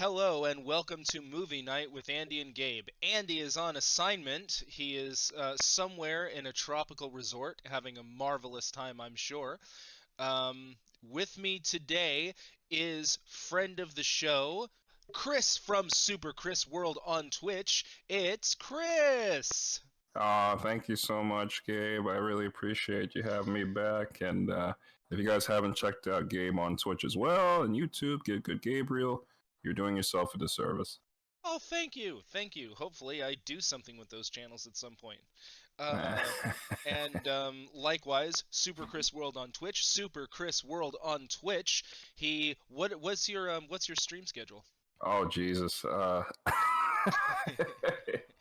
Hello and welcome to Movie Night with Andy and Gabe. Andy is on assignment. He is somewhere in a tropical resort having a marvelous time, I'm sure. With me today is friend of the show, Chris from Super Chris World on Twitch. It's Chris! Thank you so much, Gabe. I really appreciate you having me back. And if you guys haven't checked out Gabe on Twitch as well and YouTube, Get Good Gabriel, you're doing yourself a disservice. Oh, thank you. Thank you. Hopefully I do something with those channels at some point. Uh, and likewise, Super Chris World on Twitch, Super Chris World on Twitch. What's your stream schedule? Oh, Jesus.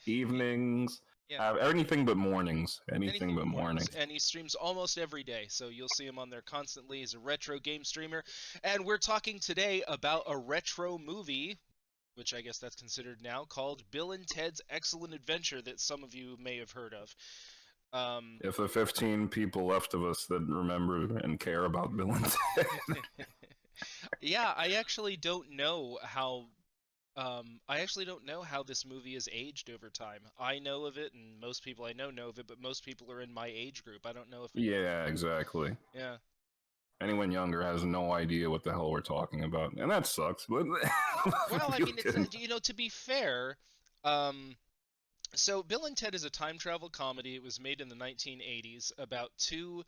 Evenings. Yeah, Anything but mornings. Anything anything but but mornings. mornings. And he streams almost every day, so you'll see him on there constantly. He's a retro game streamer, and we're talking today about a retro movie, which I guess that's considered now, called Bill and Ted's Excellent Adventure that some of you may have heard of. If the 15 people left of us that remember and care about Bill and Ted. Yeah, I actually don't know how this movie has aged over time. I know of it, and most people I know of it, but most people are in my age group. I don't know if... Yeah, exactly. Yeah. Anyone younger has no idea what the hell we're talking about, and that sucks. But Well, I mean, to be fair, so Bill and Ted is a time travel comedy. It was made in the 1980s about two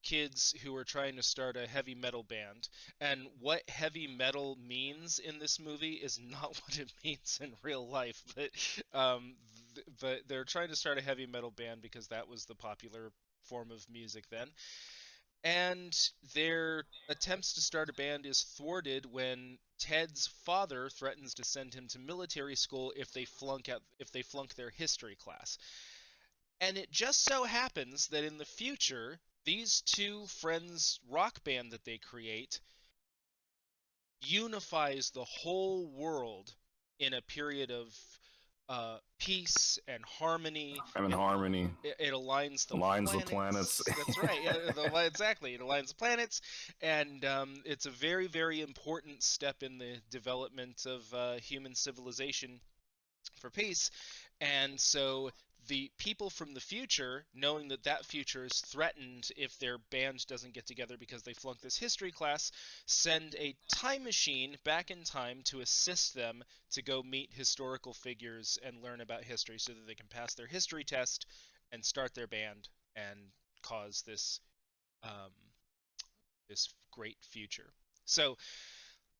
kids who are trying to start a heavy metal band. And what heavy metal means in this movie is not what it means in real life. But they're trying to start a heavy metal band because that was the popular form of music then. And their attempts to start a band is thwarted when Ted's father threatens to send him to military school if they flunk their history class. And it just so happens that in the future, these two friends' rock band that they create unifies the whole world in a period of peace and harmony. harmony. It aligns the planets. That's right. Yeah, exactly. It aligns the planets, and it's a very, very important step in the development of human civilization for peace. And so the people from the future, knowing that that future is threatened if their band doesn't get together because they flunked this history class, send a time machine back in time to assist them to go meet historical figures and learn about history so that they can pass their history test and start their band and cause um, this great future. So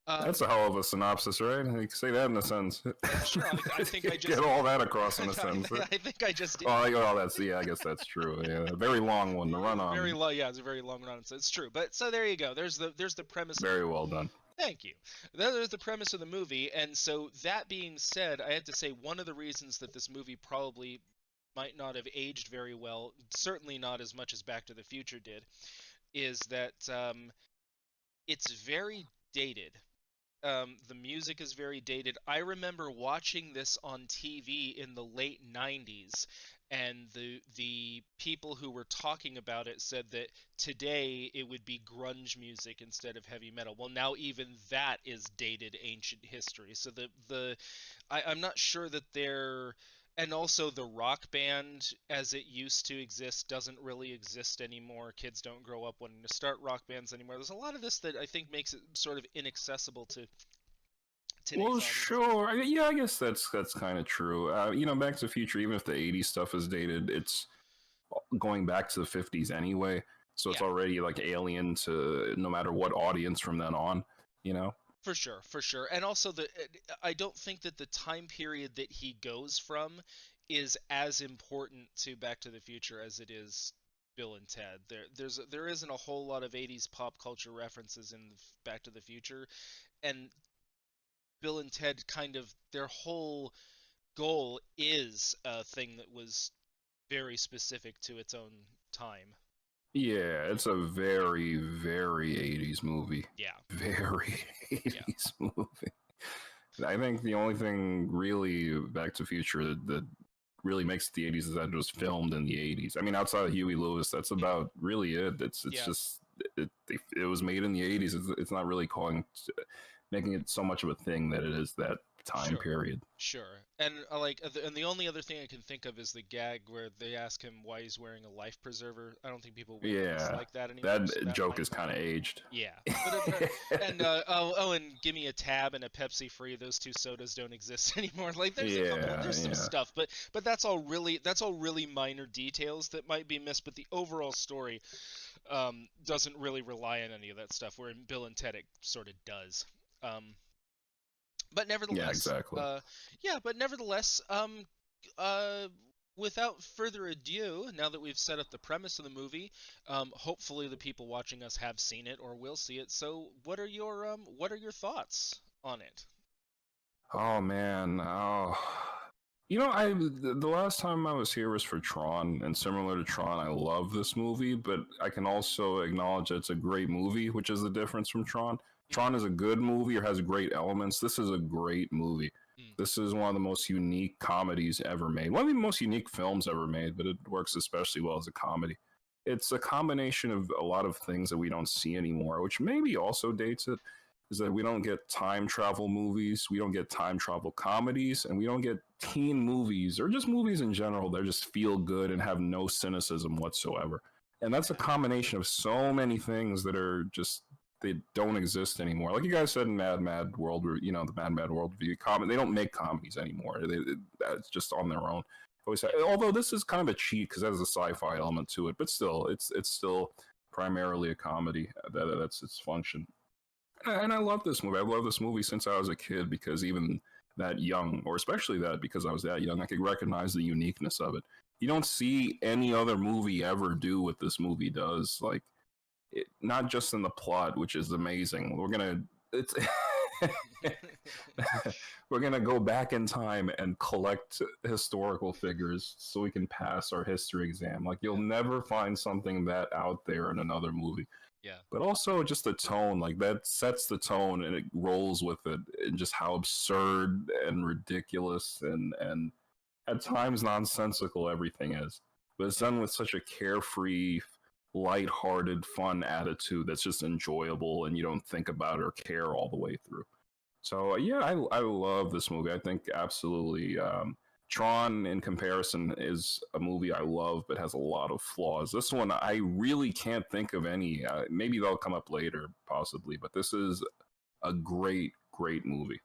that's a hell of a synopsis, right? You can say that in a sentence. Sure, I think I just get all that across in a sentence. I think I just did. Oh, I guess that's true. Yeah, a very long one to run on. Very long, yeah, it's a very long run. So it's true. But so there you go. There's the premise. Very well done. Thank you. There's the premise of the movie, and so that being said, I had to say one of the reasons that this movie probably might not have aged very well, certainly not as much as Back to the Future did, is that it's very dated. The music is very dated. I remember watching this on TV in the late 90s, and the people who were talking about it said that today it would be grunge music instead of heavy metal. Well, now even that is dated ancient history. So I'm not sure that they're... And also the rock band as it used to exist doesn't really exist anymore. Kids don't grow up wanting to start rock bands anymore. There's a lot of this that I think makes it sort of inaccessible to today's audience. Sure. Yeah, I guess that's kind of true. Back to the Future, even if the 80s stuff is dated, it's going back to the 50s anyway. So it's already like alien to no matter what audience from then on, For sure. And also, I don't think that the time period that he goes from is as important to Back to the Future as it is Bill and Ted. There isn't a whole lot of 80s pop culture references in Back to the Future, and Bill and Ted kind of, their whole goal is a thing that was very specific to its own time. Yeah, it's a very, very 80s movie. Yeah. Very 80s movie. I think the only thing really Back to the Future that really makes it the 80s is that it was filmed in the 80s. I mean, outside of Huey Lewis, that's about really it. It's just, it was made in the 80s. It's not really calling... making it so much of a thing that it is that time Sure. period. Sure. And and the only other thing I can think of is the gag where they ask him why he's wearing a life preserver. I don't think people wear things Yeah, like that anymore, so that that joke might is not kind of have. aged. Yeah. But and give me a tab and a Pepsi free. Those two sodas don't exist anymore. Like Yeah, there's some yeah, stuff, but that's all really minor details that might be missed, but the overall story doesn't really rely on any of that stuff, where in Bill and Ted it sort of does. Um, but yeah, nevertheless, exactly. yeah, but nevertheless, uh, without further ado, now that we've set up the premise of the movie, hopefully the people watching us have seen it or will see it. So, what are your thoughts on it? Oh man, oh. The last time I was here was for Tron, and similar to Tron, I love this movie, but I can also acknowledge that it's a great movie, which is the difference from Tron. Mm-hmm. Tron is a good movie or has great elements. This is a great movie. Mm, This is one of the most unique comedies ever made. One of the most unique films ever made, but it works especially well as a comedy. It's a combination of a lot of things that we don't see anymore, which maybe also dates it, is that we don't get time travel movies, we don't get time travel comedies, and we don't get teen movies or just movies in general that just feel good and have no cynicism whatsoever. And that's a yeah. combination of so many things that are just they don't exist anymore. Like you guys said in Mad Mad World, the Mad Mad World Review, they don't make comedies anymore. It's just on their own. Yeah. Although this is kind of a cheat because it has a sci-fi element to it, but still, it's still primarily a comedy. That's its function. And I love this movie. I've loved this movie since I was a kid because even that young, or especially that because I was that young, I could recognize the uniqueness of it. You don't see any other movie ever do what this movie does. Like, not just in the plot, which is amazing. It's we're gonna go back in time and collect historical figures so we can pass our history exam. Like, you'll Yeah. never find something that out there in another movie, Yeah. but also just the tone, like that sets the tone and it rolls with it, and just how absurd and ridiculous and at times nonsensical everything is, but it's Yeah. done with such a carefree, light-hearted, fun attitude that's just enjoyable, and you don't think about or care all the way through. So yeah, I love this movie. I think absolutely. Tron, in comparison, is a movie I love, but has a lot of flaws. This one, I really can't think of any. Maybe they'll come up later, possibly, but this is a great, great movie.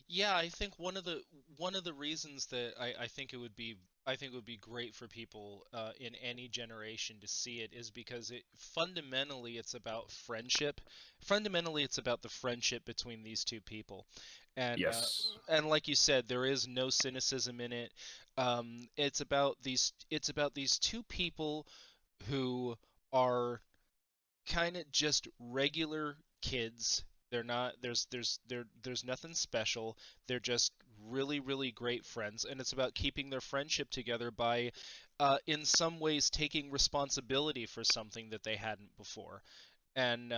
Yeah, I think one of the reasons that I think it would be great for people in any generation to see it is because it fundamentally it's about friendship. Fundamentally, it's about the friendship between these two people, Yes. and like you said, there is no cynicism in it. It's about these two people who are kind of just regular kids. They're not there's nothing special. They're just really great friends, and it's about keeping their friendship together by in some ways taking responsibility for something that they hadn't before, and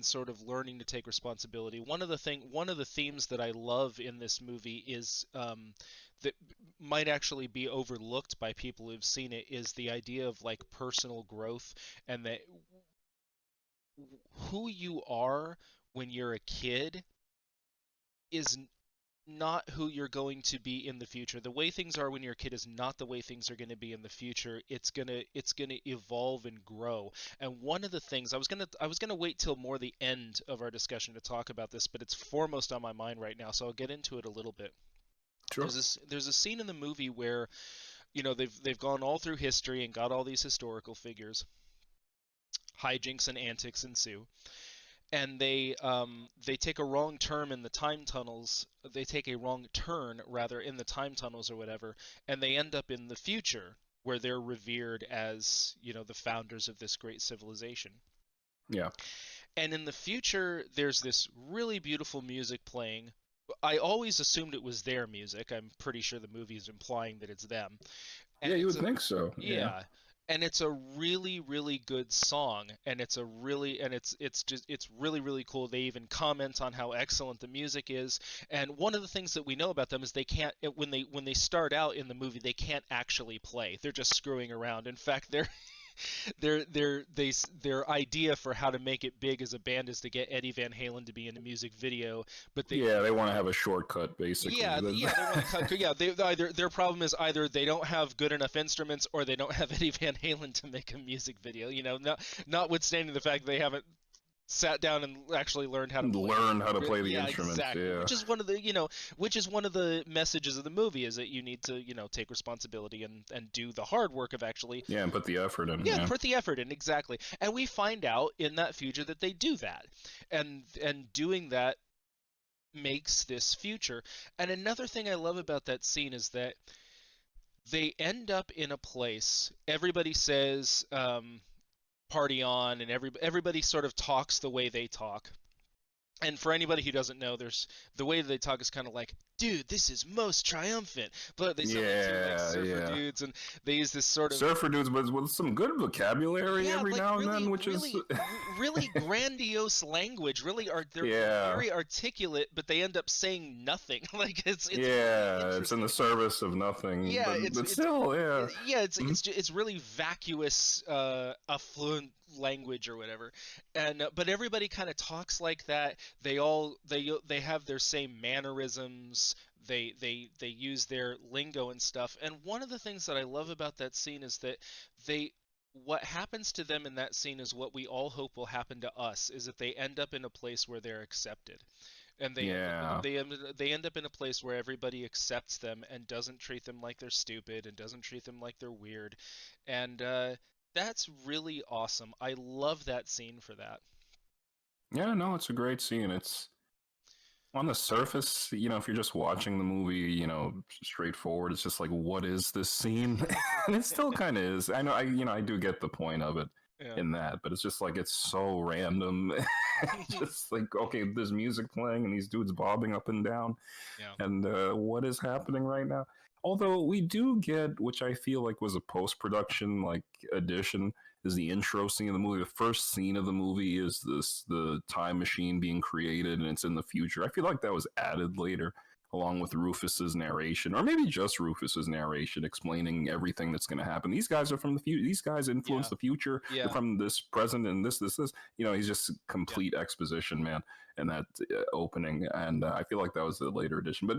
sort of learning to take responsibility. One of the themes that I love in this movie is that might actually be overlooked by people who've seen it is the idea of like personal growth, and that who you are when you're a kid is not who you're going to be in the future. The way things are when you're a kid is not the way things are going to be in the future. It's going to evolve and grow. And one of the things I was going to wait till more the end of our discussion to talk about this, but it's foremost on my mind right now, so I'll get into it a little bit. Sure. There's a scene in the movie where, you know, they've gone all through history and got all these historical figures. Hijinks and antics ensue, and they take a wrong turn in the time tunnels. They take a wrong turn rather in the time tunnels or whatever, and they end up in the future where they're revered as, you know, the founders of this great civilization. Yeah. And in the future, there's this really beautiful music playing. I always assumed it was their music. I'm pretty sure the movie is implying that it's them. And Yeah, you it's would a think so. Yeah. yeah, and it's a really good song, and it's a really and it's just it's really cool. They even comment on how excellent the music is. And one of the things that we know about them is they can't when they start out in the movie, they can't actually play. They're just screwing around. In fact, they're their idea for how to make it big as a band is to get Eddie Van Halen to be in a music video, but they Yeah, they want to have a shortcut, basically. yeah, they want to cut. Yeah, they either their problem is either they don't have good enough instruments or they don't have Eddie Van Halen to make a music video. Notwithstanding the fact they haven't sat down and actually learned how to play. Learn how to play the Yeah, instruments. exactly. Yeah, Which is one of the messages of the movie is that you need to take responsibility and do the hard work of actually yeah, and put the effort in. yeah Yeah, put the effort in exactly. And we find out in that future that they do that, and doing that makes this future. And another thing I love about that scene is that they end up in a place everybody says party on, and everybody sort of talks the way they talk. And for anybody who doesn't know, there's the way they talk is kind of like, dude, this is most triumphant. But they sound like two like yeah, surfer yeah. dudes, and they use this sort of Surfer dudes, but with some good vocabulary yeah, every like now and really, then, which is really grandiose language. Really, are they're yeah, very articulate, but they end up saying nothing. Like it's really yeah. It's in interesting. the service of nothing, Yeah, but still, yeah. yeah, Mhm. it's really vacuous, affluent language or whatever, and but everybody kind of talks like that. They have their same mannerisms. They use their lingo and stuff. And one of the things that I love about that scene is that they what happens to them in that scene is what we all hope will happen to us, is that they end up in a place where they're accepted, and Yeah. they end up in a place where everybody accepts them and doesn't treat them like they're stupid and doesn't treat them like they're weird, and that's really awesome. I love that scene for that. Yeah, no, it's a great scene. It's on the surface, if you're just watching the movie, straightforward, it's just like, what is this scene? And it still kind of is. I know, I do get the point of it Yeah. in that, but it's just like it's so random. Just like, okay, there's music playing and these dudes bobbing up and down, Yeah. and what is happening right now? Although we do get, which I feel like was a post production like addition, is the intro scene of the movie. The first scene of the movie is the time machine being created, and it's in the future. I feel like that was added later, along with Rufus's narration, or maybe just Rufus's narration, explaining everything that's going to happen. These guys are from the future. These guys influence Yeah. the future. Yeah. They're from this present and this. He's just Yeah. complete exposition, man, in that opening. And I feel like that was the later edition. But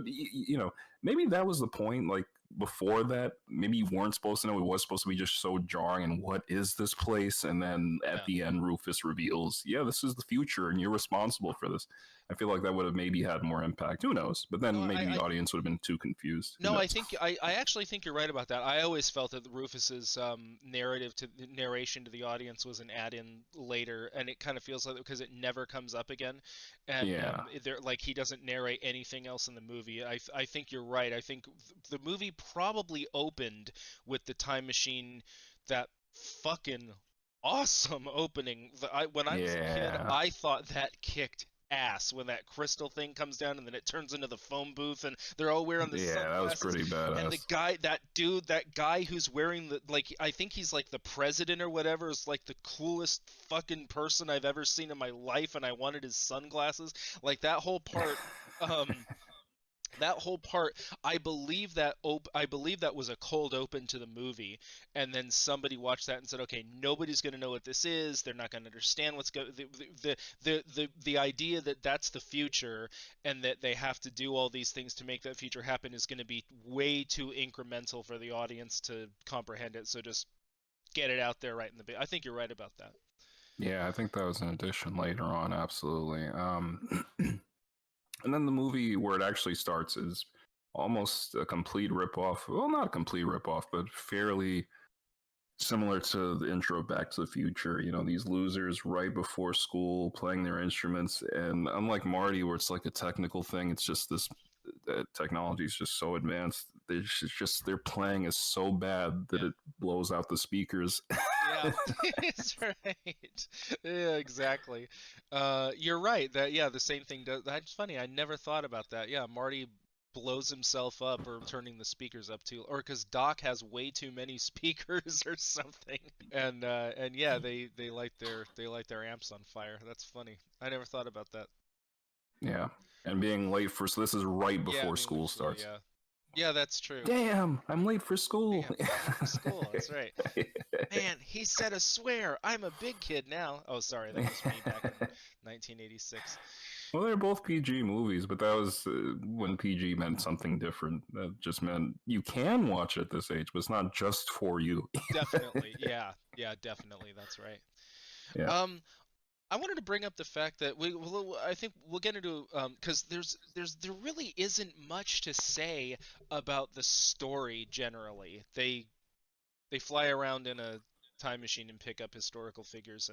maybe that was the point. Like before that, maybe you weren't supposed to know. It was supposed to be just so jarring. And what is this place? And then at the end, Rufus reveals, yeah, this is the future, and you're responsible for this. I feel like that would have maybe had more impact. Who knows? But then No, maybe the audience would have been too confused. no, I actually think you're right about that. I always felt that Rufus's narration to the audience was an add-in later, and it kind of feels like because it never comes up again, and Yeah. like he doesn't narrate anything else in the movie. I think you're right. I think the movie probably opened with the time machine, that fucking awesome opening. When I was a kid, Yeah. I thought that kicked ass when that crystal thing comes down and then it turns into the phone booth and they're all wearing the Yeah, that was sunglasses. pretty And the badass. guy, that guy who's wearing the, like, I think he's like the president or whatever, is like the coolest fucking person I've ever seen in my life, and I wanted his sunglasses. Like that whole part, um, that whole part, I believe that was a cold open to the movie, and then somebody watched that and said, okay, nobody's going to know what this is. They're not going to understand what's going. The idea that that's the future and that they have to do all these things to make that future happen is going to be way too incremental for the audience to comprehend it. So just get it out there right in the. I think you're right about that. Yeah, I think that was an addition later on, absolutely. And then the movie where it actually starts is almost a complete ripoff. Well, not a complete ripoff, but fairly similar to the intro of Back to the Future. These losers right before school playing their instruments, and unlike Marty, where it's like a technical thing, it's just this technology is just so advanced. Their playing is so bad that it blows out the speakers. Yeah, that's right. Yeah, exactly. You're right. The same thing does. That's funny. I never thought about that. Yeah, Marty blows himself up or turning the speakers up too, or because Doc has way too many speakers or something. And yeah, they light their amps on fire. That's funny. I never thought about that. Yeah, and being late for, so this is right Yeah, before being late school for school. starts. Yeah. Yeah, that's true. Damn, I'm late for school. Damn, I'm late for school. That's right. Man, he said a swear. I'm a big kid now. Oh, sorry, that was me back in 1986. Well, they're both PG movies, but that was when PG meant something different. That just meant you can watch at this age, but it's not just for you. Definitely, yeah, yeah, definitely. That's right. Yeah, Um, I wanted to bring up the fact that I think we'll get into because there really isn't much to say about the story generally. They fly around in a time machine and pick up historical figures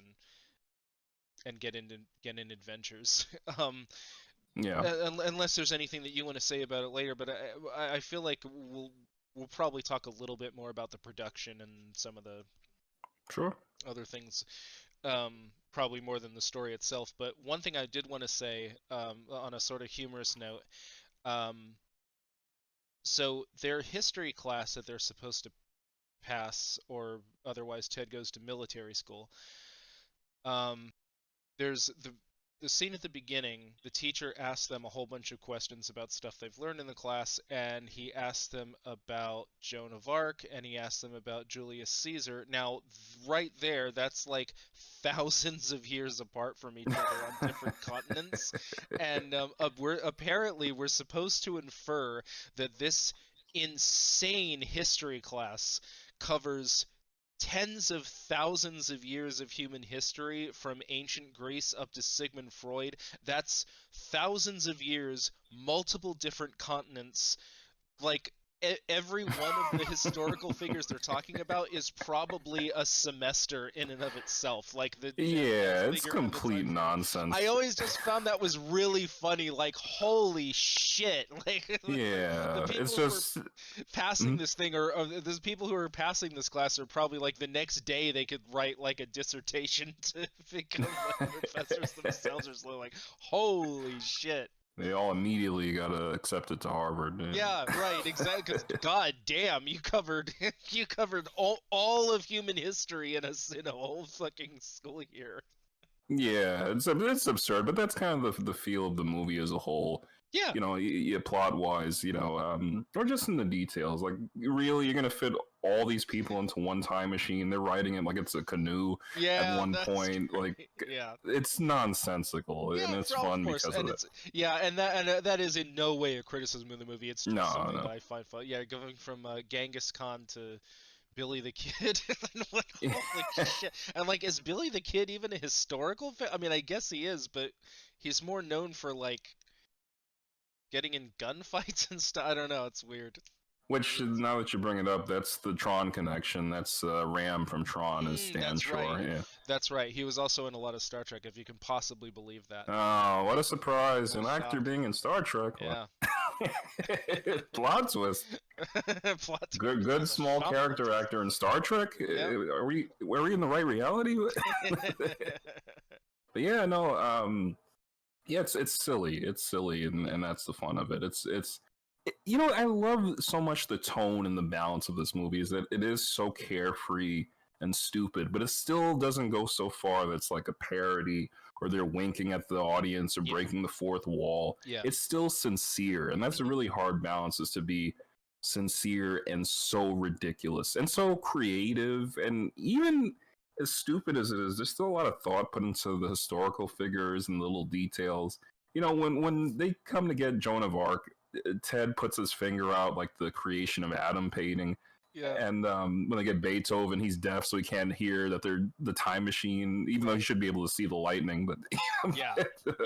and get in adventures. yeah, Unless there's anything that you want to say about it later, but I feel like we'll probably talk a little bit more about the production and some of the sure. other things, probably more than the story itself. But one thing I did want to say, on a sort of humorous note, um, so their history class that they're supposed to pass, or otherwise Ted goes to military school. Um, there's the scene at the beginning. The teacher asks them a whole bunch of questions about stuff they've learned in the class, and he asks them about Joan of Arc, and he asks them about Julius Caesar. Now, right there, that's like thousands of years apart from each other on different continents, and we're supposed to infer that this insane history class covers tens of thousands of years of human history from ancient Greece up to Sigmund Freud. That's thousands of years, multiple different continents. Like every one of the historical figures they're talking about is probably a semester in and of itself. Like the Yeah, advanced it's figure and the complete time figure. I nonsense. always just found that was really funny. Like holy shit! Like the Yeah, it's people who are just passing mhm. this thing, or there's people who are passing this class are probably like the next day they could write like a dissertation to become like professors themselves, or so. Like holy shit. They all immediately got to accept it to Harvard. Yeah, right, exactly. Because god damn, you covered you covered all of human history in a whole fucking school year. Yeah, it's absurd, but that's kind of the feel of the movie as a whole. Yeah, Plot wise, or just in the details. Like, really, you're gonna fit all these people into one time machine? They're riding it like it's a canoe at yeah, one that's point. Like, right. Yeah. it's nonsensical, and Yeah, it's of fun course, because of and that. it's yeah, and that is in no way a criticism of the movie. It's just No, something that no. I find fun. Yeah, going from Genghis Khan to Billy the Kid, and like holy shit, and like is Billy the Kid even a historical? I mean, I guess he is, but he's more known for like getting in gunfights and stuff. I don't know. It's weird. Which, now that you bring it up, that's the Tron connection. That's Ram from Tron is Stan That's right. Shore. Yeah. That's right. He was also in a lot of Star Trek, if you can possibly believe that. Oh, what a surprise! What a An actor shock. being in Star Trek. Wow. Yeah. Plot twist. Plot Good, twist. good That's a small shock plot character twist. actor in Star Trek. Yeah. Are we in the right reality? But yeah, no. Yeah, it's silly. It's silly, and that's the fun of it. I love so much the tone and the balance of this movie is that it is so carefree and stupid, but it still doesn't go so far that it's like a parody or they're winking at the audience or Yeah. breaking the fourth wall. Yeah. It's still sincere, and that's a Mhm. really hard balance is to be sincere and so ridiculous and so creative, and even as stupid as it is, there's still a lot of thought put into the historical figures and little details. When they come to get Joan of Arc, Ted puts his finger out like the creation of Adam painting. Yeah. And when they get Beethoven, he's deaf, so he can't hear that they're the time machine, even though he Right. should be able to see the lightning. But Yeah.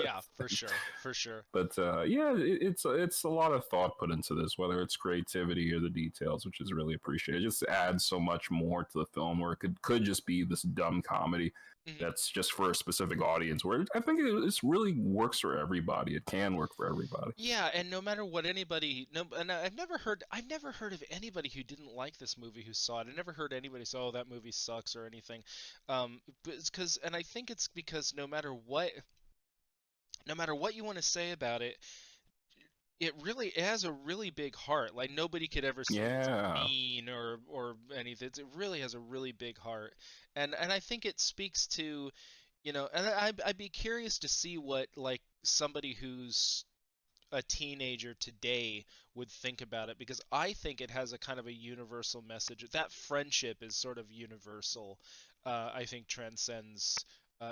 Yeah, for sure. For sure. but yeah, it's a lot of thought put into this, whether it's creativity or the details, which is really appreciated. It just adds so much more to the film, where it could just be this dumb comedy Mhm. that's just for a specific audience. Where I think this really works for everybody. It can work for everybody. Yeah, and no matter what anybody, no, and I've never heard of anybody who didn't like this movie who saw it. I never heard anybody say, "Oh, that movie sucks" or anything. But it's because, and I think it's because no matter what you want to say about it, it has a really big heart. Like nobody could ever say it's Yeah, mean or anything. It really has a really big heart, and I think it speaks to, and I'd be curious to see what like somebody who's a teenager today would think about it, because I think it has a kind of a universal message. That friendship is sort of universal. I think transcends,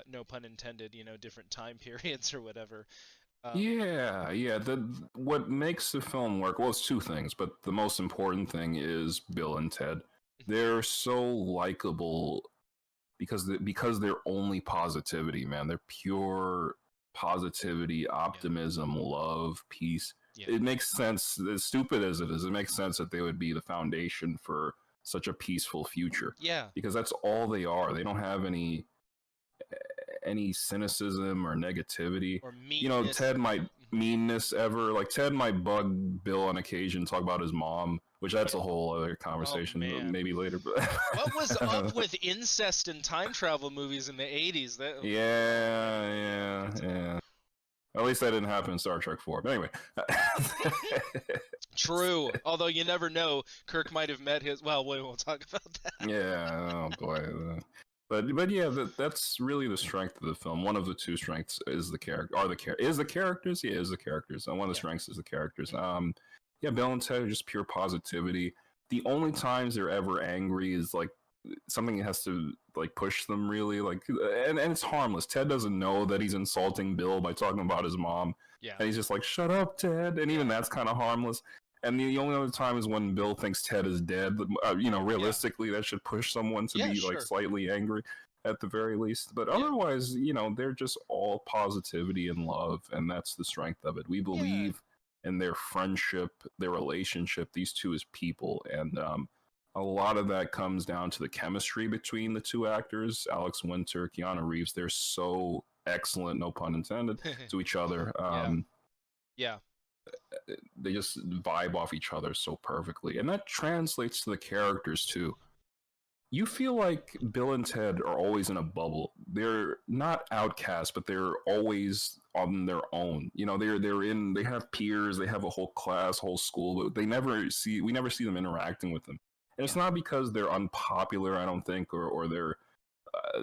no pun intended, different time periods or whatever. Um, Yeah, yeah. What makes the film work? Well, it's two things, but the most important thing is Bill and Ted. They're so likable because they're only positivity, man. They're pure positivity, yeah, optimism, love, peace. yeah, It makes sense, as stupid as it is, it makes sense that they would be the foundation for such a peaceful future, yeah. because that's all they are. They don't have any cynicism or negativity. Or You know, meanness. Ted might meanness ever. Like Ted might bug Bill on occasion, talk about his mom, which that's Yeah. a whole other Oh conversation, man. maybe later. What was up But with incest and time travel movies in the 80s? That Oh yeah, man, yeah, we'll yeah, get to that. yeah. At least that didn't happen in Star Trek 4. But anyway, True. Although you never know, Kirk might have met his. Well, we won't talk about that. yeah, oh boy. But yeah, that's really the strength of the film. One of the two strengths is the character. Is the characters? Yeah, is the characters. And one of the Yeah. strengths is the characters. Mhm. Yeah, Bill and Ted are just pure positivity. The only times they're ever angry is like something that has to like push them really like, and it's harmless. Ted doesn't know that he's insulting Bill by talking about his mom, Yeah. and he's just like, shut up, Ted. And even Yeah. that's kind of harmless. And the only other time is when Bill thinks Ted is dead. Yeah. Realistically, that should push someone to Yeah. be like Sure. slightly angry at the very least. But Yeah. otherwise, they're just all positivity and love, and that's the strength of it. We Yeah. believe in their friendship, their relationship, these two as people. And a lot of that comes down to the chemistry between the two actors, Alex Winter, Keanu Reeves. They're so excellent, no pun intended, to each other. Yeah. Yeah. They just vibe off each other so perfectly. And that translates to the characters too. You feel like Bill and Ted are always in a bubble. They're not outcasts, but they're always on their own. They have peers, they have a whole class, whole school, but we never see them interacting with them. And it's Yeah. not because they're unpopular, I don't think, or they're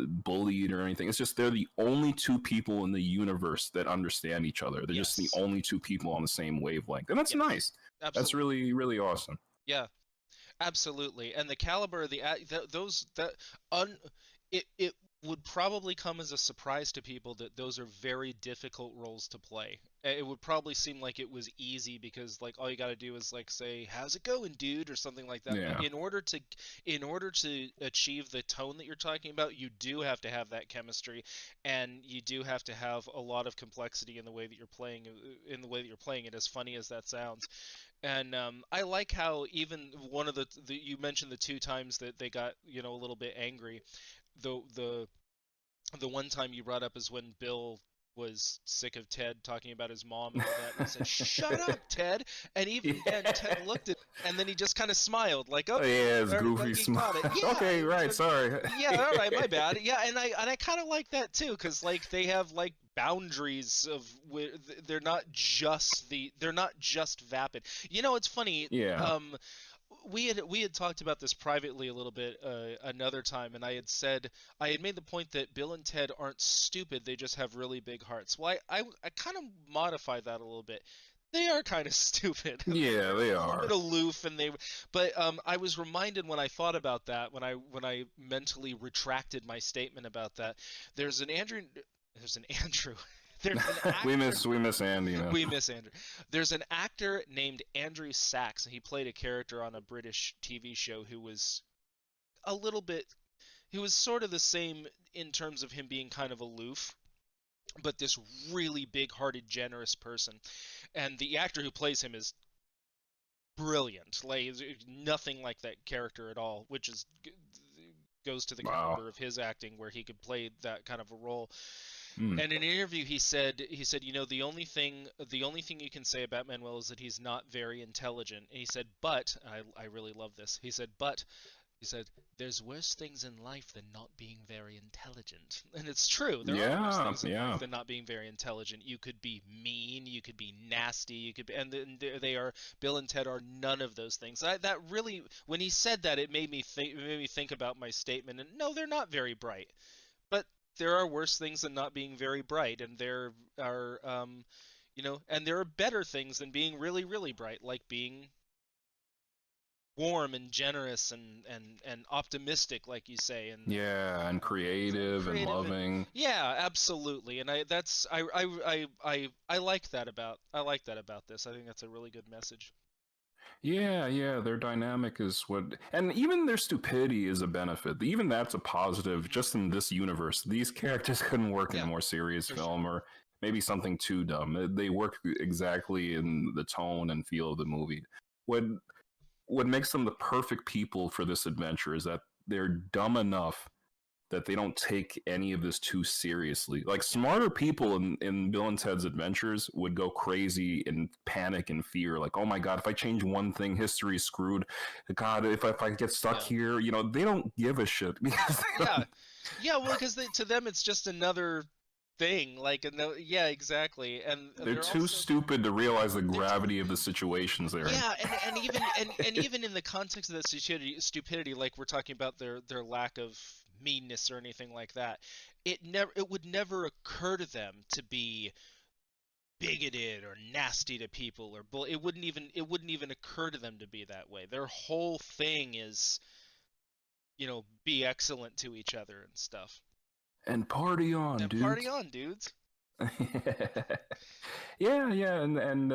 bullied or anything. It's just they're the only two people in the universe that understand each other. They're just the Yes. only two people on the same wavelength, and that's Yes. nice. That's Absolutely. really really awesome. Yeah. Absolutely. And the caliber of those that un it would probably come as a surprise to people that those are very difficult roles to play. It would probably seem like it was easy because like all you got to do is like say how's it going, dude, or something like that. But Yeah. in order to achieve the tone that you're talking about, you do have to have that chemistry, and you do have to have a lot of complexity in the way that you're playing, it, as funny as that sounds. And I like how even one of the you mentioned the two times that they got a little bit angry. The one time you brought up is when Bill was sick of Ted talking about his mom and all that, and he said, "Shut up, Ted." And even then, Ted Yeah. looked at him, and then he just kind of smiled, like, Oh, "Okay, yeah, it's or, goofy like he smile. got it." Yeah, Okay, right. Sorry. yeah, all right, my bad. Yeah, and I kind of like that too, because like they have like boundaries of where they're not just vapid. It's funny. Yeah. We had talked about this privately a little bit another time, and I had made the point that Bill and Ted aren't stupid; they just have really big hearts. Well, I kind of modify that a little bit. They are kind of stupid. Yeah, They're they a little bit are. aloof, but I was reminded when I thought about that, when I mentally retracted my statement about that. There's an Andrew. There's an Andrew. There's an we actor. miss Andy, man. We miss Andrew. There's an actor named Andrew Sachs, and he played a character on a British TV show who was a little bit. He was sort of the same in terms of him being kind of aloof, but this really big-hearted, generous person. And the actor who plays him is brilliant. Like nothing like that character at all, which is goes to the Wow. caliber of his acting, where he could play that kind of a role. Hmm. And in an interview, he said, the only thing you can say about Manuel is that he's not very intelligent. And he said, but I really love this. He said, there's worse things in life than not being very intelligent. And it's true. There are worse Yeah, things in life yeah. than not being very intelligent. You could be mean, you could be nasty, they are. Bill and Ted are none of those things. That really, when he said that, it made me think about my statement. And no, they're not very bright, but there are worse things than not being very bright, and there are And there are better things than being really, really bright, like being warm and generous and optimistic, like you say, Yeah, and and creative and creative and loving. yeah, absolutely. And I like that about this. I think that's a really good message. Yeah, yeah, their dynamic is what, and even their stupidity is a benefit. Even that's a positive. Hmm. Just in this universe, these characters couldn't work in a Yeah, more serious for sure. film, or maybe something too dumb. They work exactly in the tone and feel of the movie. What what makes them the perfect people for this adventure is that they're dumb enough that they don't take any of this too seriously. Like Yeah, smarter people in Bill and Ted's Adventures would go crazy and panic and fear. Like, oh my god, if I change one thing, history's screwed. God, if I get stuck yeah, here, they don't give a shit because they yeah, don't. yeah. Well, because to them it's just another thing. Like, yeah, exactly. And They're they're too also stupid to realize the they're too gravity of the situations they're in. yeah, and even in the context of that stupidity, like we're talking about their lack of meanness or anything like that, it would never occur to them to be bigoted or nasty to people or it wouldn't even occur to them to be that way. Their whole thing is, be excellent to each other and stuff. And party on, And party dudes. on, dudes. Yeah, yeah, and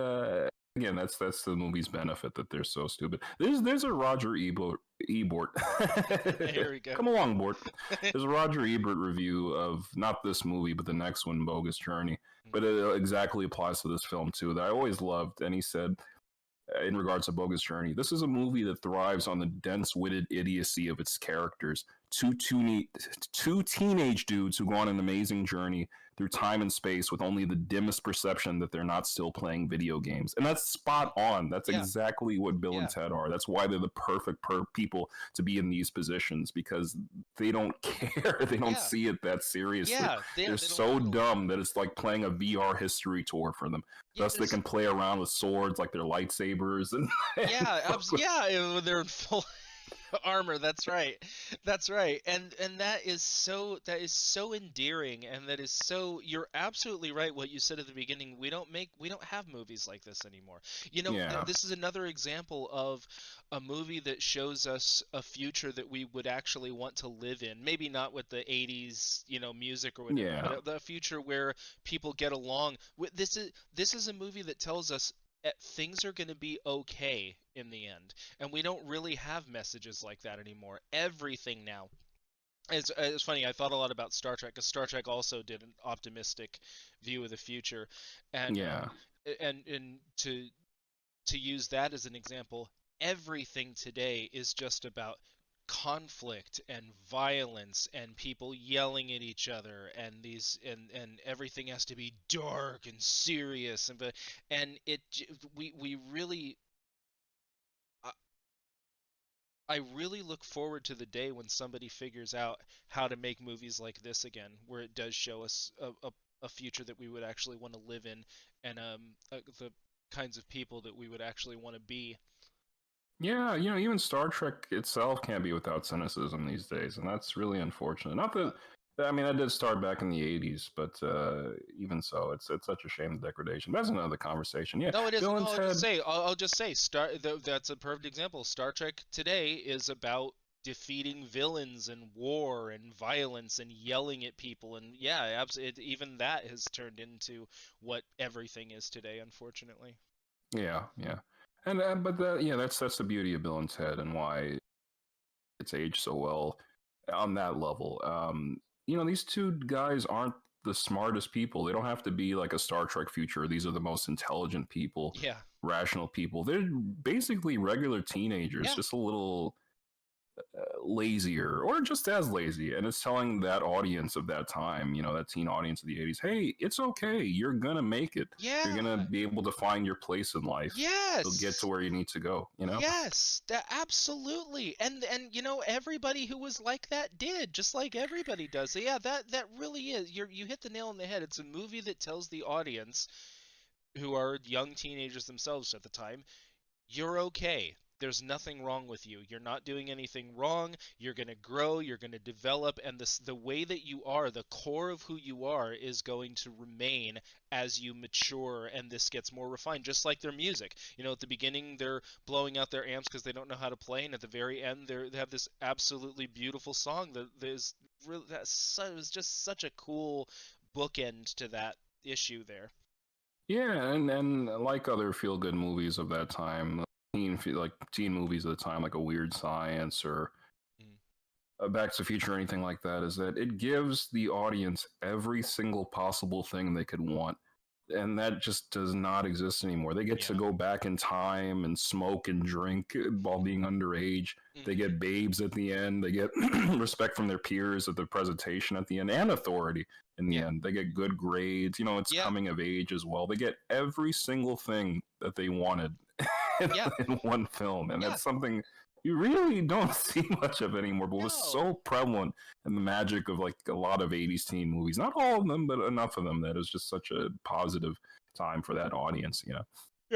again, that's the movie's benefit that they're so stupid. There's a Roger Ebert. Here we go. Come along, Bort. There's a Roger Ebert review of not this movie, but the next one, Bogus Journey. But it exactly applies to this film too. That I always loved, and he said in regards to Bogus Journey. This is a movie that thrives on the dense witted idiocy of its characters. Two teenage dudes who go on an amazing journey through time and space with only the dimmest perception that they're not still playing video games. And that's spot on. That's Yeah, exactly what Bill and yeah, Ted are. That's why they're the perfect people to be in these positions because they don't care. They don't yeah, see it that seriously. yeah. They're They don't so at all. dumb that it's like playing a VR history tour for them. Yeah, Thus, they there's can play around with swords like they're lightsabers and, yeah, when they're in full armor. That's right. That's right. And that is so endearing, and that is so. You're absolutely right. What you said at the beginning. We don't have movies like this anymore. yeah, This is another example of a movie that shows us a future that we would actually want to live in. Maybe not with the '80s, music or whatever, but yeah, a future where people get along. This is a movie that tells us things are going to be okay in the end, and we don't really have messages like that anymore. Everything now. It's funny. I thought a lot about Star Trek because Star Trek also did an optimistic view of the future, and yeah. to use that as an example, everything today is just about conflict and violence and people yelling at each other, and everything has to be dark and serious, and we really I I really look forward to the day when somebody figures out how to make movies like this again, where it does show us a future that we would actually want to live in, and the kinds of people that we would actually want to be. Yeah, even Star Trek itself can't be without cynicism these days, and that's really unfortunate. Not Uh, that, I mean, that did start back in the '80s, but even so, it's such a shame the degradation. That's another conversation. Yeah, No, it isn't. Bill No, and Ted. I'll just say, that's a perfect example. Star Trek today is about defeating villains and war and violence and yelling at people, and yeah, absolutely. Even that has turned into what everything is today, unfortunately. Yeah, yeah, and but yeah, that's the beauty of Bill and Ted and why it's aged so well on that level. These two guys aren't the smartest people. They don't have to be like a Star Trek future. These are the most intelligent people, Yeah, rational people. They're basically regular teenagers, yeah, just a little lazier or just as lazy. And it's telling that audience of that time, that teen audience of the '80s, hey, it's okay. You're going to make it. You're going to yeah. be able to find your place in life. You'll get to Yes. where you need to go. Yes, that absolutely. And everybody who was like that did, just like everybody does. So yeah, that really is. You hit the nail on the head. It's a movie that tells the audience, who are young teenagers themselves at the time, you're okay. there's nothing wrong with you. You're not doing anything wrong. You're going to grow, you're going to develop, and the way that you are, the core of who you are, is going to remain as you mature and this gets more refined, just like their music. At the beginning they're blowing out their amps because they don't know how to play, and at the very end they have this absolutely beautiful song that was just such a cool bookend to that issue there. Yeah, and like other feel good movies of that time, teen movies of the time, like a Weird Science or Mm. a Back to the Future or anything like that, is that it gives the audience every single possible thing they could want. And that just does not exist anymore. They get to Yeah. go back in time and smoke and drink while being underage. They get babes at the end. They get respect from their peers at the presentation at the end, and authority in the end. They get good grades. It's coming of age as well. They get every single thing that they wanted in one film. And that's something you really don't see much of anymore, but was so prevalent in the magic of like a lot of 80s teen movies. Not all of them, but enough of them that it was just such a positive time for that audience. Yeah,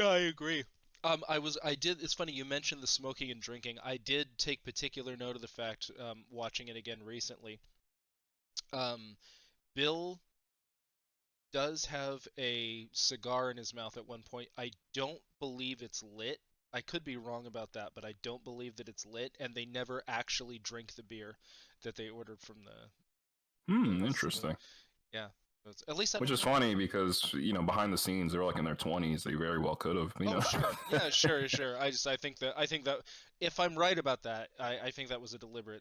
I agree. It's funny you mentioned the smoking and drinking. I did take particular note of the fact, watching it again recently. Bill does have a cigar in his mouth at one point. I don't believe it's lit. I could be wrong about that, but I don't believe that it's lit, and they never actually drink the beer that they ordered from the Interesting. Yeah. At least I Which don't is know. funny because, behind the scenes, they're like in their 20s. They very well could have, Oh, sure. Yeah, sure. I think that if I'm right about that, I think that was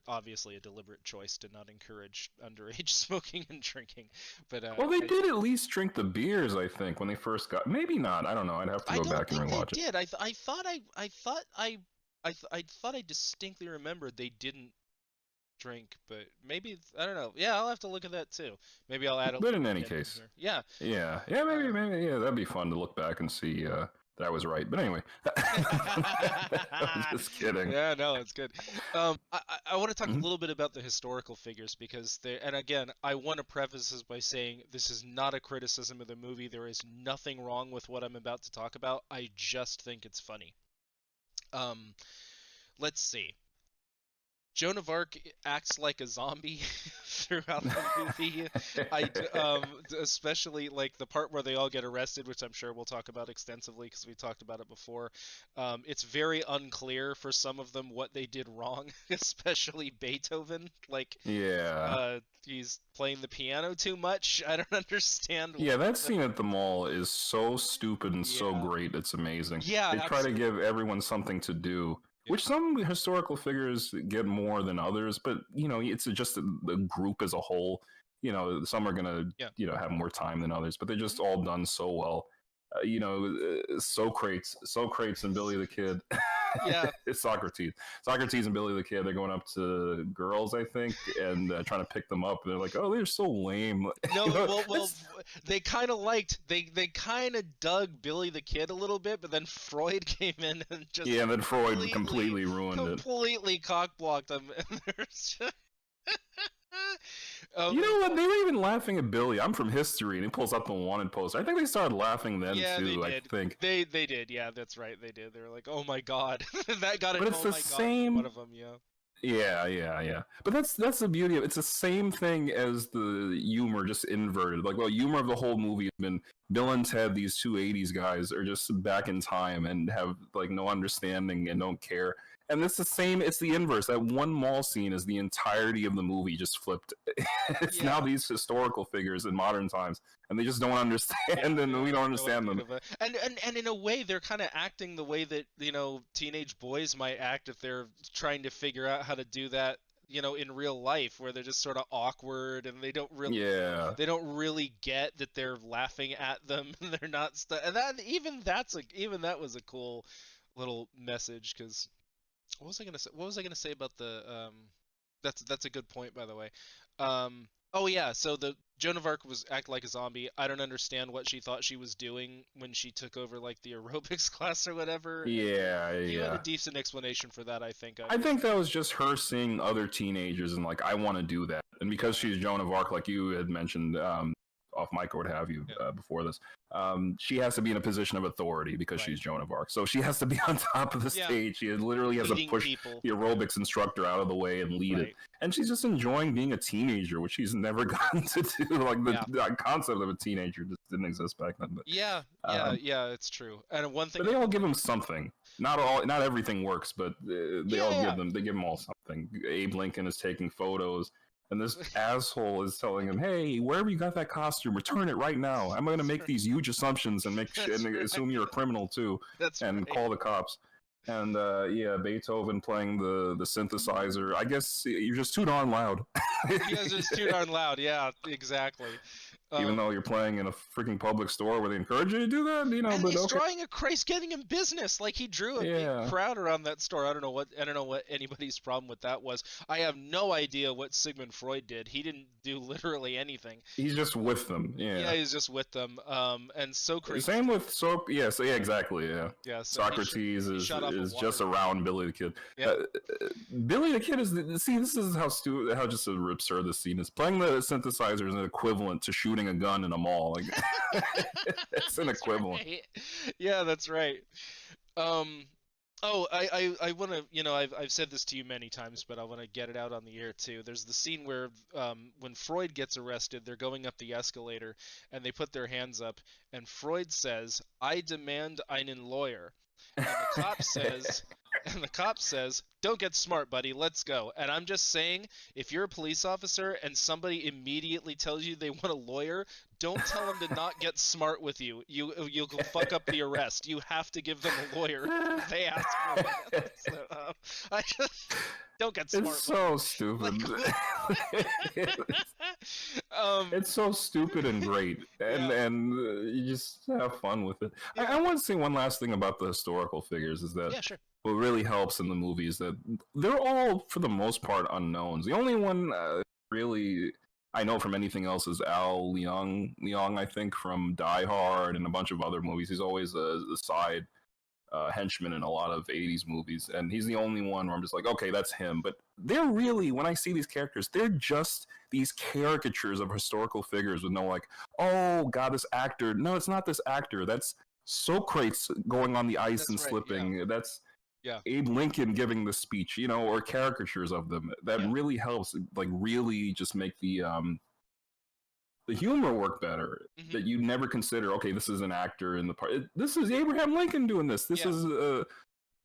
obviously a deliberate choice to not encourage underage smoking and drinking. But well, they did at least drink the beers, I think, when they first got. Maybe not. I don't know. I'd have to I go don't back and think they rewatch it. did. I thought I distinctly remembered they didn't drink, but maybe I don't know. Yeah, I'll have to look at that too. Maybe I'll add a But little in any bit in case, here. Yeah. maybe, yeah, that'd be fun to look back and see that I was right. But anyway, I'm just kidding. Yeah, no, it's good. I want to talk a little bit about the historical figures because and again, I want to preface this by saying this is not a criticism of the movie. There is nothing wrong with what I'm about to talk about. I just think it's funny. Let's see. Joan of Arc acts like a zombie throughout the movie. Especially like the part where they all get arrested, which I'm sure we'll talk about extensively because we talked about it before. It's very unclear for some of them what they did wrong, especially Beethoven. Like, he's playing the piano too much. I don't understand. Yeah, that scene at the mall is so stupid and so great. It's amazing. Yeah, they try to give everyone something to do. Which some historical figures get more than others, but it's just the group as a whole. Some are gonna have more time than others, but they're just all done so well. Socrates and Billy the Kid. Yeah, it's Socrates and Billy the Kid. They're going up to girls, I think, and trying to pick them up. And they're like, "Oh, they're so lame." No, well, they kind of dug Billy the Kid a little bit, but then Freud came in and just and then Freud completely ruined it. Completely cockblocked them. You know what? They were even laughing at Billy. I'm from history, and he pulls up the wanted poster. I think they started laughing then too. I think they did. Yeah, that's right. They did. They were like, "Oh my god, that got it." But it's the same. One of them, Yeah. But that's the beauty of it. It's the same thing as the humor, just inverted. Like, well, humor of the whole movie has been Bill and Ted, these two '80s guys, are just back in time and have like no understanding and don't care. And it's the same. It's the inverse. That one mall scene is the entirety of the movie just flipped. It's now these historical figures in modern times, and they just don't understand, and we don't understand them. And in a way, they're kind of acting the way that teenage boys might act if they're trying to figure out how to do that. In real life, where they're just sort of awkward and they don't really get that they're laughing at them and they're not. And that was a cool little message because. What was I gonna say about the That's a good point, by the way. Oh yeah, so the Joan of Arc was act like a zombie. I don't understand what she thought she was doing when she took over like the aerobics class or whatever. You had a decent explanation for that, I think. I think that was just her seeing other teenagers and like, I want to do that. And because she's Joan of Arc, like you had mentioned off mic or what have you before this, she has to be in a position of authority because she's Joan of Arc. So she has to be on top of the stage. She literally has to push the aerobics instructor out of the way and lead it. And she's just enjoying being a teenager, which she's never gotten to do. Like the concept of a teenager just didn't exist back then. But, it's true. And one thing, but they all give them something. Not everything works, but they all give them. They give them all something. Abe Lincoln is taking photos. And this asshole is telling him, "Hey, wherever you got that costume, return it right now. I'm going to make these huge assumptions and assume you're a criminal too, call the cops." And Beethoven playing the synthesizer. I guess you're just too darn loud. You guys are just too darn loud. Yeah, exactly. Even though you're playing in a freaking public store where they encourage you to do that, And he's drawing a Christ getting him business. Like he drew a big crowd around that store. I don't know what anybody's problem with that was. I have no idea what Sigmund Freud did. He didn't do literally anything. He's just with them. Yeah, he's just with them. And Socrates. Same with exactly. Yeah. So Socrates is just around Billy the Kid. Yeah. Billy the Kid this is how just absurd this scene is. Playing the synthesizer is an equivalent to shooting a gun in a mall. Like it's an equivalent. Right. Yeah, that's right. I want to, I've said this to you many times, but I want to get it out on the air too. There's the scene where when Freud gets arrested, they're going up the escalator and they put their hands up and Freud says, "I demand einen Lawyer." And the cop says, "Don't get smart, buddy. Let's go." And I'm just saying, if you're a police officer and somebody immediately tells you they want a lawyer, don't tell them to not get smart with you. You'll fuck up the arrest. You have to give them a lawyer. They ask for it. So, don't get smart. It's so stupid. It's so stupid and great, and you just have fun with it. I want to say one last thing about the historical figures is that what really helps in the movie is that they're all, for the most part, unknowns. The only one really I know from anything else is Al Leong, I think, from Die Hard and a bunch of other movies. He's always a side henchman in a lot of 80s movies, and he's the only one where I'm just like, okay, that's him. But they're really, when I see these characters, they're just these caricatures of historical figures with no like, oh god, this actor. No, it's not this actor. That's Socrates going on the ice and slipping. Yeah. That's Abe Lincoln giving the speech, or caricatures of them. That really helps, like, really just make the humor work better. Mm-hmm. That you never consider, okay, this is an actor in the part. This is Abraham Lincoln doing this. This is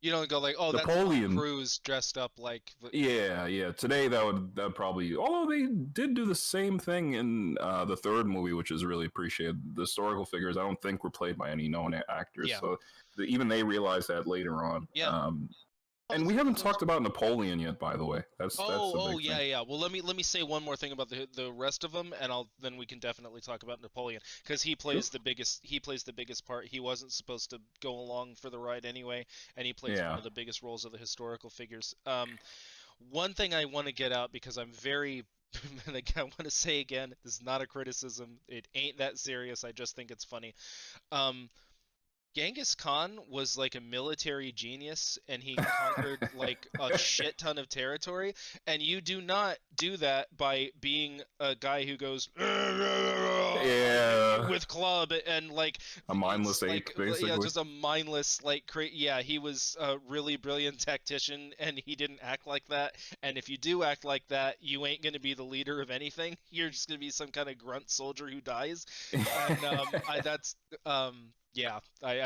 you don't go like, oh, Napoleon. That's Tom Cruise dressed up like. Yeah. Today that would probably. Although they did do the same thing in the third movie, which is really appreciated. The historical figures, I don't think, were played by any known actors. Yeah. So even they realized that later on. Yeah. And we haven't talked about Napoleon yet, by the way. That's the big thing. Yeah. Well, let me say one more thing about the rest of them, and then we can definitely talk about Napoleon, because he plays the biggest. He plays the biggest part. He wasn't supposed to go along for the ride anyway, and he plays one of the biggest roles of the historical figures. One thing I want to get out, because I'm very. I want to say again, this is not a criticism. It ain't that serious. I just think it's funny. Genghis Khan was like a military genius, and he conquered like a shit ton of territory, and you do not do that by being a guy who goes with club and like a mindless ape, basically. Yeah, just a mindless he was a really brilliant tactician, and he didn't act like that. And if you do act like that, you ain't gonna be the leader of anything. You're just gonna be some kind of grunt soldier who dies. And I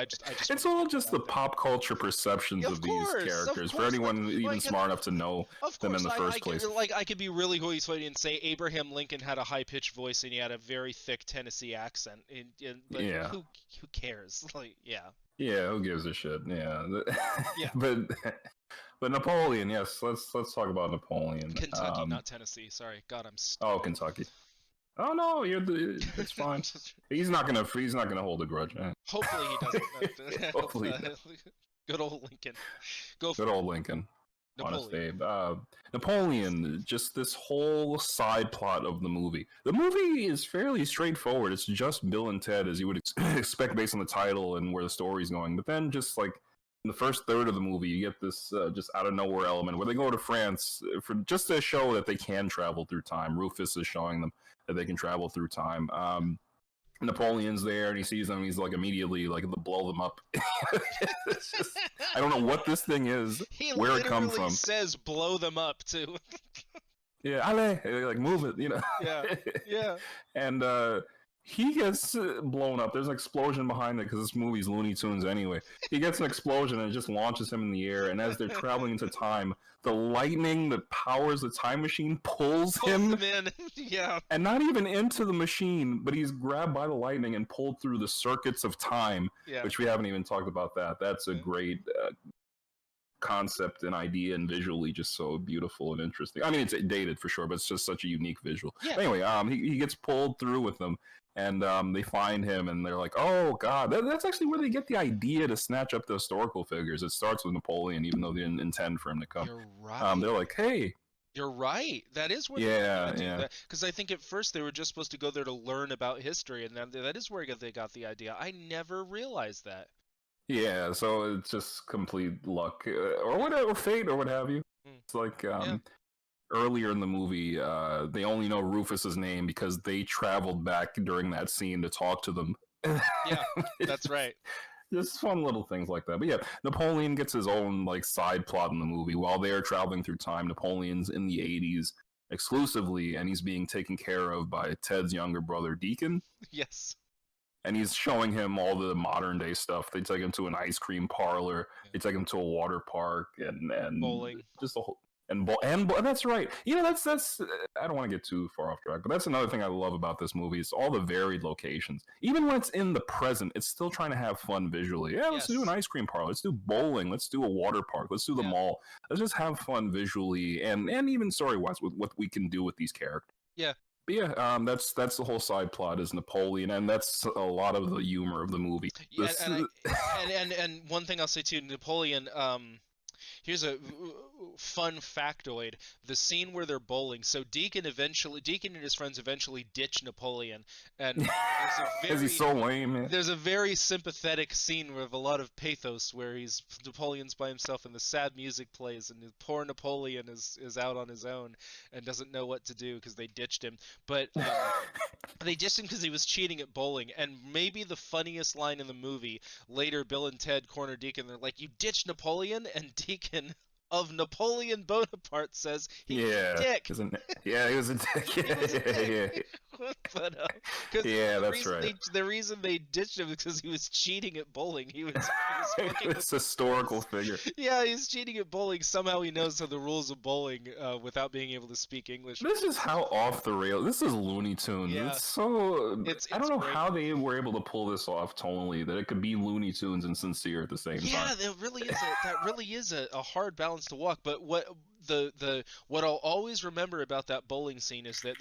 just it's all just the pop culture perceptions of these characters for anyone even smart enough to know them in the first place. I could be really hoity-toity and say Abraham Lincoln had a high-pitched voice and he had a very thick Tennessee accent. But who cares? Who gives a shit? But Napoleon, yes, let's talk about Napoleon. Kentucky, not Tennessee. Sorry, God, I'm stupid. Oh, Kentucky. Oh no, it's fine. He's not gonna hold a grudge. Hopefully he doesn't. Hopefully. Good old Lincoln. Good old Lincoln. Napoleon. Honest Abe. Napoleon, just this whole side plot of the movie. The movie is fairly straightforward. It's just Bill and Ted, as you would expect based on the title and where the story's going. But then just like in the first third of the movie, you get this just out of nowhere element where they go to France for just to show that they can travel through time. Rufus is showing them that they can travel through time. Napoleon's there and he sees them. He's like immediately like to blow them up. It's just, I don't know what this thing is, He where it come literally from. says blow them up too. Yeah, allez, like move it, Yeah. Yeah. and he gets blown up. There's an explosion behind it because this movie's Looney Tunes anyway. He gets an explosion and it just launches him in the air. And as they're traveling into time, the lightning that powers the time machine pulls him in. Yeah. and not even into the machine, but he's grabbed by the lightning and pulled through the circuits of time, Yeah. which we haven't even talked about that. That's a great concept and idea, and visually just so beautiful and interesting. I mean, it's dated for sure, but it's just such a unique visual. Yeah. Anyway, he gets pulled through with them, and they find him, and they're like, "Oh God!" That's actually where they get the idea to snatch up the historical figures. It starts with Napoleon, even though they didn't intend for him to come. You're right. They're like, "Hey." You're right. That is where Yeah, they do yeah. that. Because I think at first they were just supposed to go there to learn about history, and that is where they got the idea. I never realized that. Yeah, so it's just complete luck, or whatever, or fate, or what have you. It's like earlier in the movie, they only know Rufus's name because they traveled back during that scene to talk to them. Yeah, that's right. Just fun little things like that. But yeah, Napoleon gets his own like side plot in the movie. While they are traveling through time, Napoleon's in the 80s exclusively, and he's being taken care of by Ted's younger brother, Deacon. Yes. And he's showing him all the modern day stuff. They take him to an ice cream parlor. They take him to a water park and bowling. Just a whole and that's right. That's I don't want to get too far off track, but that's another thing I love about this movie is all the varied locations. Even when it's in the present, it's still trying to have fun visually. Yeah, let's do an ice cream parlor. Let's do bowling. Let's do a water park. Let's do the mall. Let's just have fun visually and even story wise with what we can do with these characters. Yeah. But yeah, that's the whole side plot is Napoleon, and that's a lot of the humor of the movie. Yeah, and one thing I'll say too, Napoleon. Here's a fun factoid: the scene where they're bowling. So Deacon and his friends eventually ditch Napoleon, and because he's so lame. Man. There's a very sympathetic scene with a lot of pathos where Napoleon's by himself and the sad music plays, and poor Napoleon is out on his own and doesn't know what to do because they ditched him. But they ditched him because he was cheating at bowling. And maybe the funniest line in the movie later, Bill and Ted corner Deacon. They're like, "You ditched Napoleon," and Deacon of Napoleon Bonaparte says he was a dick. Yeah, he was a dick. Yeah. But, that's right. The reason they ditched him is because he was cheating at bowling. He was it's a historical figure. Yeah, he's cheating at bowling. Somehow he knows the rules of bowling without being able to speak English. This is how off the rail. This is Looney Tunes. Yeah. It's so. I don't know how they were able to pull this off tonally. That it could be Looney Tunes and sincere at the same time. Yeah, that really is a hard balance to walk. But what I'll always remember about that bowling scene is that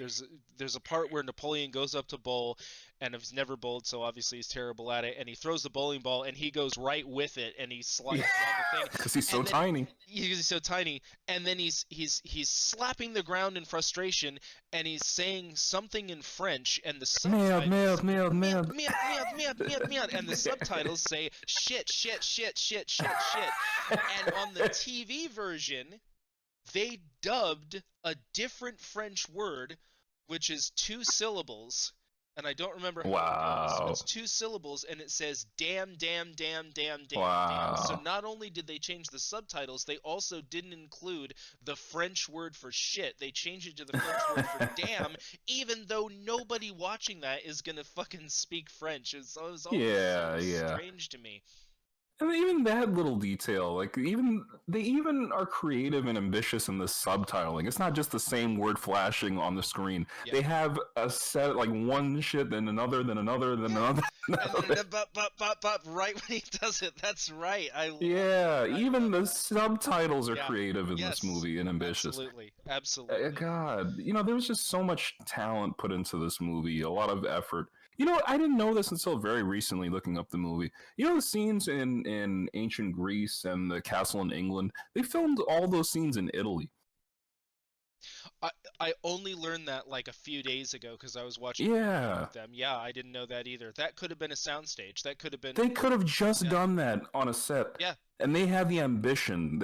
there's a part where Napoleon goes up to bowl, and he's never bowled, so obviously he's terrible at it, and he throws the bowling ball, and he goes right with it, and he slides on the thing. Because he's so tiny. He's so tiny, and then he's slapping the ground in frustration, and he's saying something in French, and the subtitles and the subtitles say shit. And on the TV version, they dubbed a different French word, which is 2 syllables, and I don't remember how it goes. So it's 2 syllables, and it says damn. Wow. So not only did they change the subtitles, they also didn't include the French word for shit. They changed it to the French word for damn, even though nobody watching that is gonna fucking speak French. It's always strange to me. And even that little detail, like they even are creative and ambitious in the subtitling. It's not just the same word flashing on the screen. They have a set, like one shit, then another, then another, then another. And then right when he does it, that's right. Even the subtitles are creative in this movie and ambitious. Absolutely. God, there was just so much talent put into this movie, a lot of effort. I didn't know this until very recently looking up the movie. The scenes in ancient Greece and the castle in England, they filmed all those scenes in Italy. I I only learned that like a few days ago because I was watching an interview Yeah, with them. Yeah, I didn't know that either. That could have been a soundstage. That could have been. they could have just Yeah, done that on a set, yeah, and they have the ambition.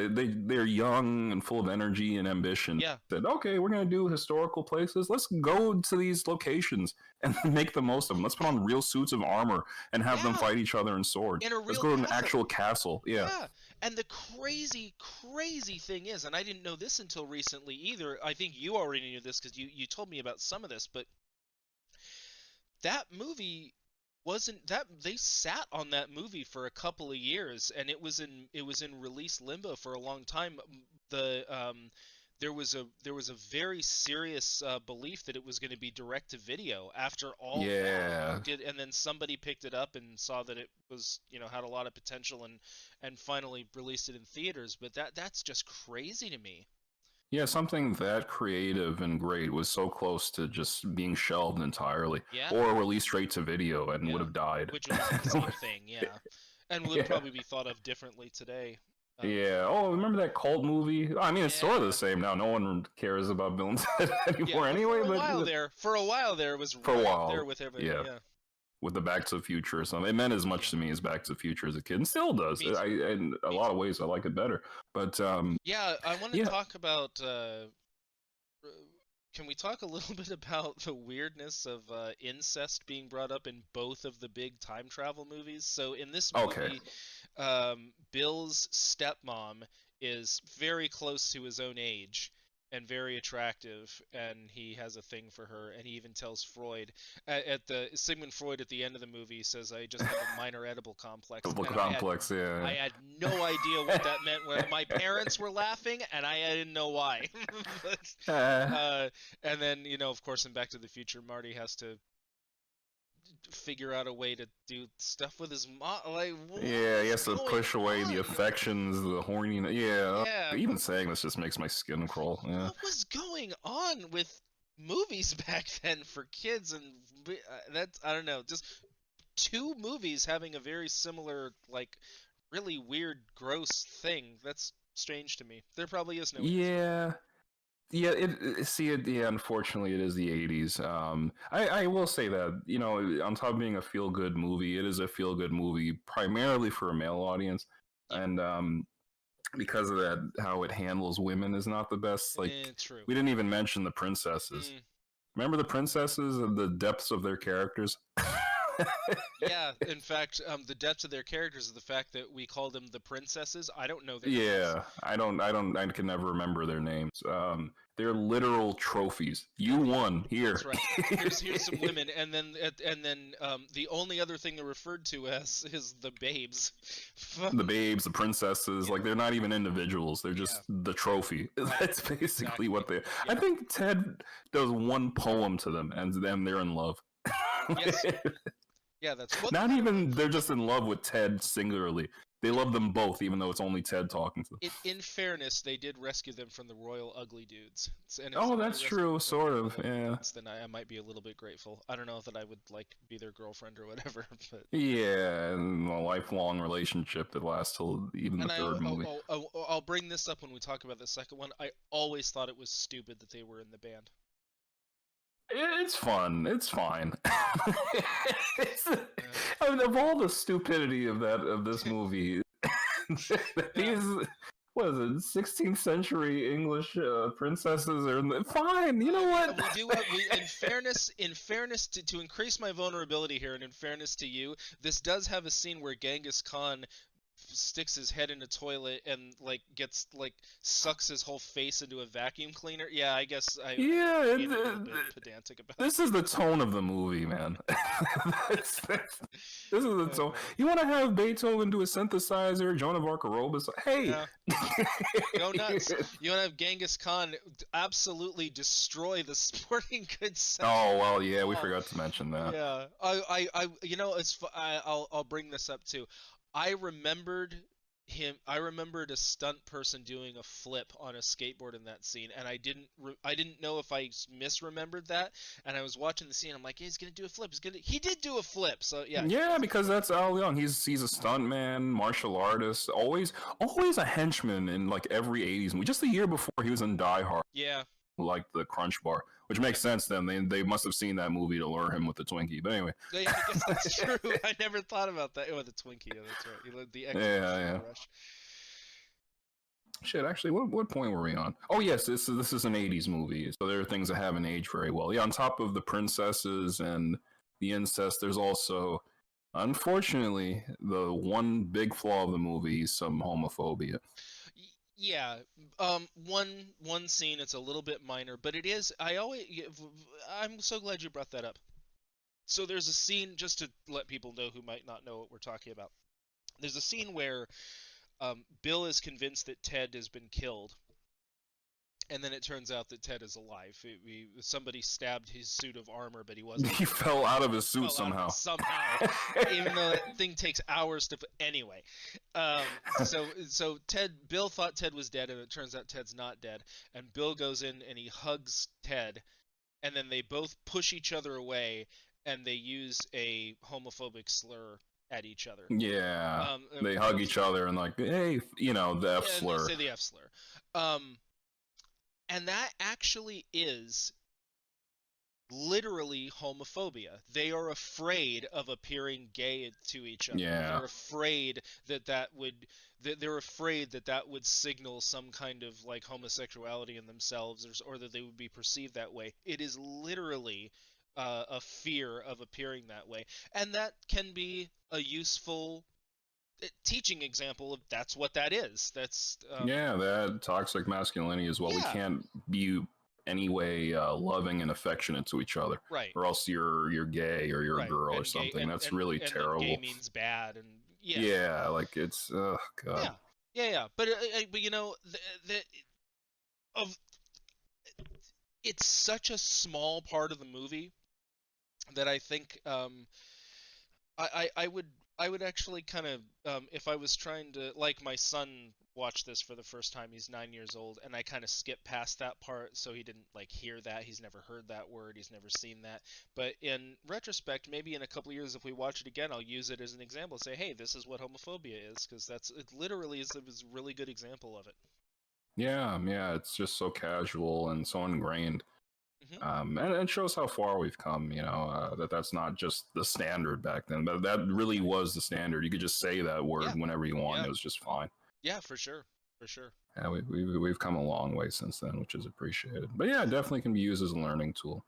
They're young and full of energy and ambition. yeah, Said, okay, we're gonna do historical places. Let's go to these locations and make the most of them. Let's put on real suits of armor and have them yeah. fight each other in swords. In a Let's real go to an castle. actual castle. Yeah. Yeah. And the crazy, crazy thing is, and I didn't know this until recently either. I think you already knew this because you told me about some of this, but that movie wasn't that they sat on that movie for a couple of years, and it was in release limbo for a long time. The there was a very serious belief that it was going to be direct to video after all that Yeah. did, and then somebody picked it up and saw that it was, had a lot of potential, and finally released it in theaters. But that's just crazy to me. Yeah, something that creative and great was so close to just being shelved entirely Yeah, or released straight to video and would yeah, have died. which was the same thing. Yeah, and would Yeah. probably be thought of differently today. Um, Yeah. Oh, remember that cult movie? I mean, it's sort of the yeah, same now. No one cares about Bill and Ted yeah, anymore but anyway, but for a while there, it was for a right up there while, with everything. yeah, Yeah, with the Back to the Future or something. It meant as much yeah, to me as Back to the Future as a kid, and still does. me too. In a Me lot of too. ways, I like it better. But Yeah, I want to yeah. talk about. Can we talk a little bit about the weirdness of incest being brought up in both of the big time travel movies? So in this Okay. movie, Bill's stepmom is very close to his own age and very attractive, and he has a thing for her, and he even tells Freud at the Sigmund Freud at the end of the movie says, "I just have a minor edible complex," The and complex, yeah. I had no idea what that meant. When my parents were laughing, and I didn't know why. But, Uh, and then, of course, in Back to the Future, Marty has to figure out a way to do stuff with his mom. Like, what yeah, he is has to going push away the on? affections, the horny. Yeah, Yeah, even saying this just makes my skin crawl. Yeah. what was going on with movies back then for kids? And that's, I don't know, just two movies having a very similar, like, really weird, gross thing. That's strange to me. There probably is no answer. Yeah. Yeah, see it. Yeah, unfortunately, it is the '80s. I will say that on top of being a feel good movie, it is a feel good movie primarily for a male audience, Yeah, and because of that, how it handles women is not the best. Like true. we didn't even mention the princesses. Mm, Remember the princesses and the depths of their characters? yeah, in fact, the depths of their characters is the fact that we call them the princesses. I don't know their names. Yeah, I can never remember their names. They're literal trophies. You won here. That's right. Here's some women, and then the only other thing they're referred to as is the babes. The babes, the princesses, like Yeah, they're not even individuals. They're yeah, just the trophy. right. That's basically Exactly. what they. I Yeah. think Ted does one poem to them, and then they're in love. Yes. Yeah. That's well. Not even they're just in love with Ted singularly. They love them both, even though it's only Ted talking to them. In fairness, they did rescue them from the royal ugly dudes. And if Oh, somebody that's rescued true, them from the sort royal of. ugly Yeah. dudes, then I might be a little bit grateful. I don't know that I would like be their girlfriend or whatever, but Yeah, and a lifelong relationship that lasts till even the and third movie. I'll bring this up when we talk about the second one. I always thought it was stupid that they were in the band. It's fun. It's fine. it's, Uh, I mean, of all the stupidity of this movie, yeah. these what is it, 16th century English princesses are fine. You know Yeah, what? we do have in fairness to increase my vulnerability here, and in fairness to you, this does have a scene where Genghis Khan sticks his head in a toilet and like gets like sucks his whole face into a vacuum cleaner. Yeah, I guess Yeah, being a little bit pedantic about this is the tone of the movie, man. This is the tone. You want to have Beethoven do a synthesizer, Joan of Arc aerobis? Hey, yeah, go nuts. You want to have Genghis Khan absolutely destroy the sporting goods section oh of well, the yeah, we mall. forgot to mention that. Yeah, I'll bring this up too. I remembered I remembered a stunt person doing a flip on a skateboard in that scene, and I didn't know if I misremembered that. And I was watching the scene, I'm like, hey, he's gonna do a flip. He did do a flip. So yeah, he Yeah, was. because that's Al Young. He's a stuntman, martial artist, always a henchman in like every '80s movie. Just the year before, he was in Die Hard. Yeah, like the Crunch Bar, which makes sense. Then they must have seen that movie to lure him with the Twinkie. But anyway, Yeah, I guess that's true. I never thought about that. Oh, the Twinkie. Yeah, that's right. The extra yeah. rush. Shit, actually, what point were we on? Oh yes, this is an '80s movie, so there are things that haven't aged very well. Yeah, on top of the princesses and the incest, there's also, unfortunately, the one big flaw of the movie: some homophobia. Yeah, one scene. It's a little bit minor, but it is. I'm so glad you brought that up. So there's a scene, just to let people know who might not know what we're talking about. There's a scene where Bill is convinced that Ted has been killed, and then it turns out that Ted is alive. Somebody stabbed his suit of armor, but he wasn't. He fell out of his suit somehow. Even though that thing takes hours to. Anyway, so Bill thought Ted was dead, and it turns out Ted's not dead. And Bill goes in and he hugs Ted, and then they both push each other away, and they use a homophobic slur at each other. Yeah, they hug each other and like, hey, the F slur. And they say the F slur. And that actually is literally homophobia. They are afraid of appearing gay to each other. Yeah. They're afraid that would signal some kind of like homosexuality in themselves, or that they would be perceived that way. It is literally a fear of appearing that way, and that can be a useful teaching example of that's what that is. That's that toxic masculinity as well. Yeah. We can't be any way loving and affectionate to each other, right? Or else you're gay or you're a girl or something. That's really terrible. Gay means bad, and yeah, like it's god. Yeah. But it's such a small part of the movie that I think I would actually kind of if I was trying to, like, my son watched this for the first time. He's 9 years old, and I kind of skipped past that part, so he didn't like hear that. He's never heard that word. He's never seen that. But in retrospect, maybe in a couple of years, if we watch it again, I'll use it as an example. Say, hey, this is what homophobia is, because it literally is a really good example of it. Yeah, it's just so casual and so ingrained. And it shows how far we've come, that's not just the standard back then, but that really was the standard. You could just say that word whenever you want. It was just fine. Yeah, for sure. Yeah, we've come a long way since then, which is appreciated. But yeah, it definitely can be used as a learning tool.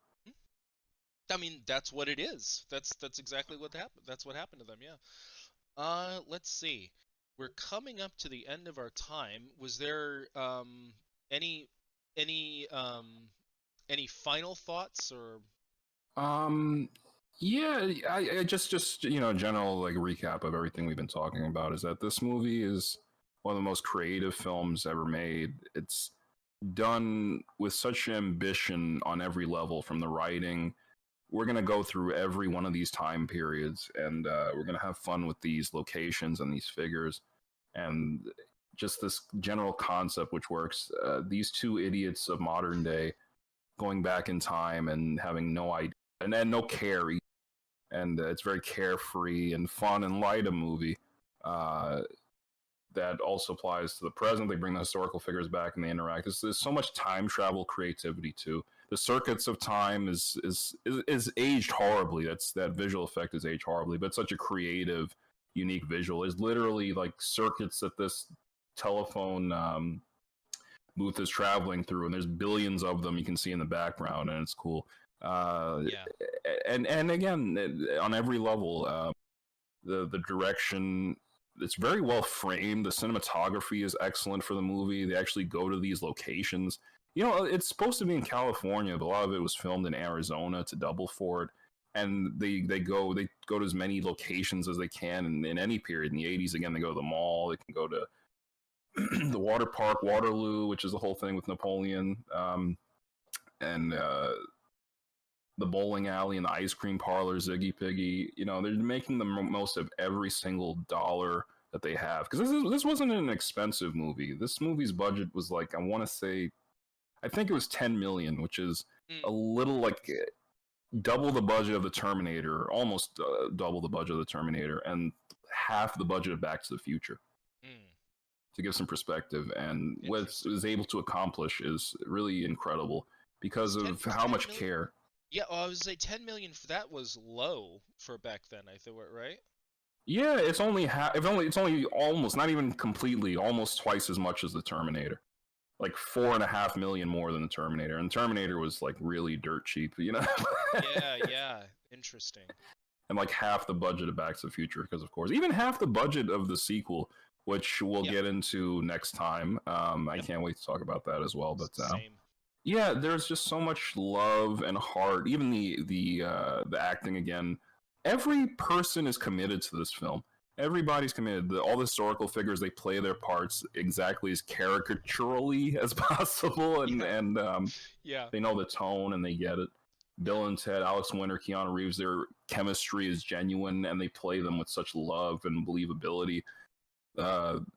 I mean, that's what it is. That's exactly what happened. That's what happened to them. Yeah. Let's see. We're coming up to the end of our time. Was there any final thoughts, or? Yeah, I just general like recap of everything we've been talking about is that this movie is one of the most creative films ever made. It's done with such ambition on every level, from the writing. We're going to go through every one of these time periods, and we're going to have fun with these locations and these figures, and just this general concept which works. These two idiots of modern day going back in time and having no idea and no care, and it's very carefree and fun and light a movie that also applies to the present. They bring the historical figures back and they interact. There's so much time travel creativity too. The circuits of time is aged horribly. That visual effect is aged horribly, but it's such a creative, unique visual. There's literally like circuits that this telephone booth is traveling through, and there's billions of them you can see in the background, and it's cool. And again, on every level, the direction, it's very well framed. The cinematography is excellent for the movie. They actually go to these locations. It's supposed to be in California, but a lot of it was filmed in Arizona to double for it. And they go to as many locations as they can in any period. In the 80s, again, they go to the mall. They can go to the water park, Waterloo, which is the whole thing with Napoleon, and the bowling alley and the ice cream parlor, Ziggy Piggy. They're making the most of every single dollar that they have, because this wasn't an expensive movie. This movie's budget was like, I think it was 10 million, which is a little like double the budget of the Terminator, almost double the budget of the Terminator, and half the budget of Back to the Future. To give some perspective, and what it was able to accomplish is really incredible. because Ten of how 10 much million? care. Yeah, I was say 10 million for that was low for back then. I thought, right? Yeah, it's only it's only almost not even completely almost twice as much as the Terminator. Like 4.5 million more than the Terminator, and Terminator was like really dirt cheap, you know. Yeah, yeah. Interesting. And like half the budget of Back to the Future, because of course, even half the budget of the sequel, which we'll Yep. get into next time. I Yep. can't wait to talk about that as well. But Same. yeah, there's just so much love and heart. Even the acting again. Every person is committed to this film. Everybody's committed. All the historical figures, they play their parts exactly as caricaturally as possible, and Yeah. and Yeah. they know the tone and they get it. Bill and Ted, Alex Winter, Keanu Reeves, their chemistry is genuine, and they play them with such love and believability.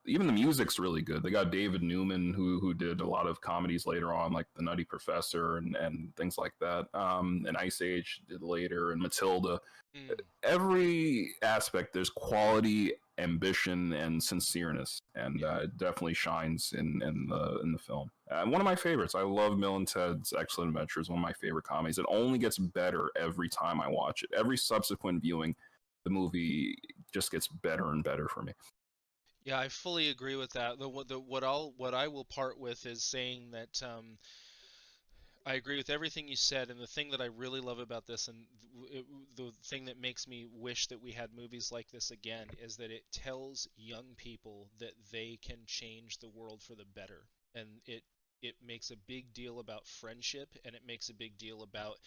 Even the music's really good. They got David Newman, who did a lot of comedies later on, like The Nutty Professor and things like that. And Ice Age did later, and Matilda. Mm. Every aspect, there's quality, ambition, and sincereness, and Yeah. it definitely shines in the film. One of my favorites. I love Bill and Ted's Excellent Adventures. One of my favorite comedies. It only gets better every time I watch it. Every subsequent viewing, the movie just gets better and better for me. Yeah, I fully agree with that. What I will part with is saying that I agree with everything you said, and the thing that I really love about this, and the thing that makes me wish that we had movies like this again, is that it tells young people that they can change the world for the better, and it makes a big deal about friendship, and it makes a big deal about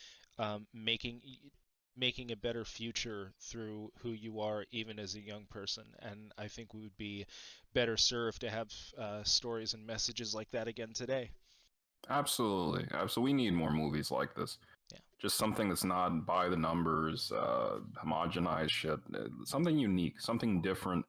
making a better future through who you are, even as a young person. And I think we would be better served to have stories and messages like that again today. Absolutely. We need more movies like this. Yeah. Just something that's not by the numbers, homogenized shit. Something unique, something different,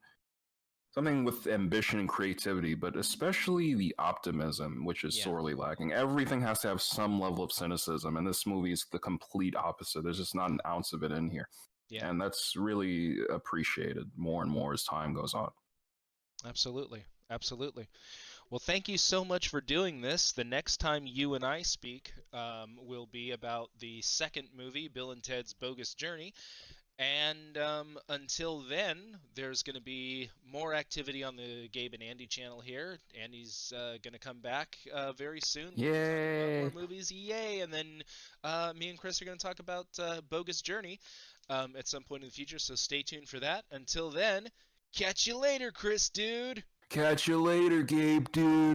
something with ambition and creativity, but especially the optimism, which is Yeah. sorely lacking. Everything has to have some level of cynicism, and this movie is the complete opposite. There's just not an ounce of it in here. Yeah. And that's really appreciated more and more as time goes on. Absolutely. Absolutely. Well, thank you so much for doing this. The next time you and I speak will be about the second movie, Bill and Ted's Bogus Journey. And until then, there's going to be more activity on the Gabe and Andy channel here. Andy's going to come back very soon. We'll be talking about more Yay! movies. Yay! And then me and Chris are going to talk about Bogus Journey at some point in the future. So stay tuned for that. Until then, catch you later, Chris, dude. Catch you later, Gabe, dude.